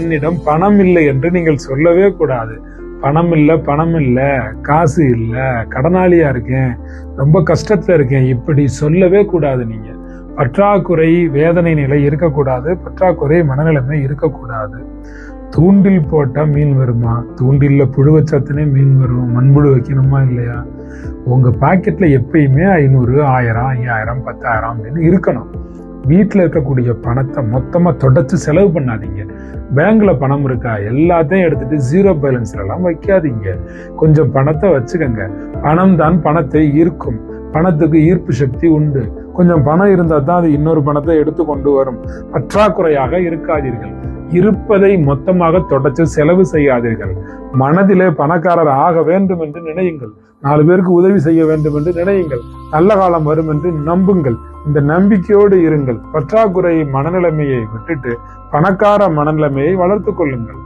என்னிடம் பணம் இல்லை என்று நீங்கள் சொல்லவே கூடாது. பணம் இல்ல, காசு இல்ல, கடனாளியா இருக்கேன், ரொம்ப கஷ்டத்துல இருக்கேன், இப்படி சொல்லவே கூடாது. நீங்க பற்றாக்குறை வேதனை நிலை இருக்கக்கூடாது, பற்றாக்குறை மனநிலைமை இருக்கக்கூடாது. தூண்டில் போட்டா மீன் வருமா? தூண்டில்ல புழு வச்சாத்தனே மீன் வரும். மண்புழு வைக்கணுமா இல்லையா? உங்க பாக்கெட்ல எப்பயுமே 500, 1000, 5000, 10,000 அப்படின்னு இருக்கணும். வீட்டுல இருக்கக்கூடிய பணத்தை மொத்தமா தொடச்சு செலவு பண்ணாதீங்க. பேங்க்ல பணம் இருக்கா? எல்லாத்தையும் எடுத்துட்டு ஜீரோ பேலன்ஸ்ல எல்லாம் வைக்காதீங்க. கொஞ்சம் பணத்தை வச்சுக்கங்க. பணம் தான் பணத்தை ஈர்க்கும். பணத்துக்கு ஈர்ப்பு சக்தி உண்டு. கொஞ்சம் பணம் இருந்தா தான் அது இன்னொரு பணத்தை எடுத்து கொண்டு வரும். பற்றாக்குறையாக இருக்காதீர்கள். இருப்பதை மொத்தமாக தொடச்சு செலவு செய்யாதீர்கள். மனதிலே பணக்காரர் ஆக வேண்டும் என்று நினையுங்கள். 4 பேருக்கு உதவி செய்ய வேண்டும் என்று நினையுங்கள். நல்ல காலம் வரும் என்று நம்புங்கள். இந்த நம்பிக்கையோடு இருங்கள். பற்றாக்குறை மனநிலைமையை விட்டுட்டு பணக்கார மனநிலைமையை வளர்த்து கொள்ளுங்கள்.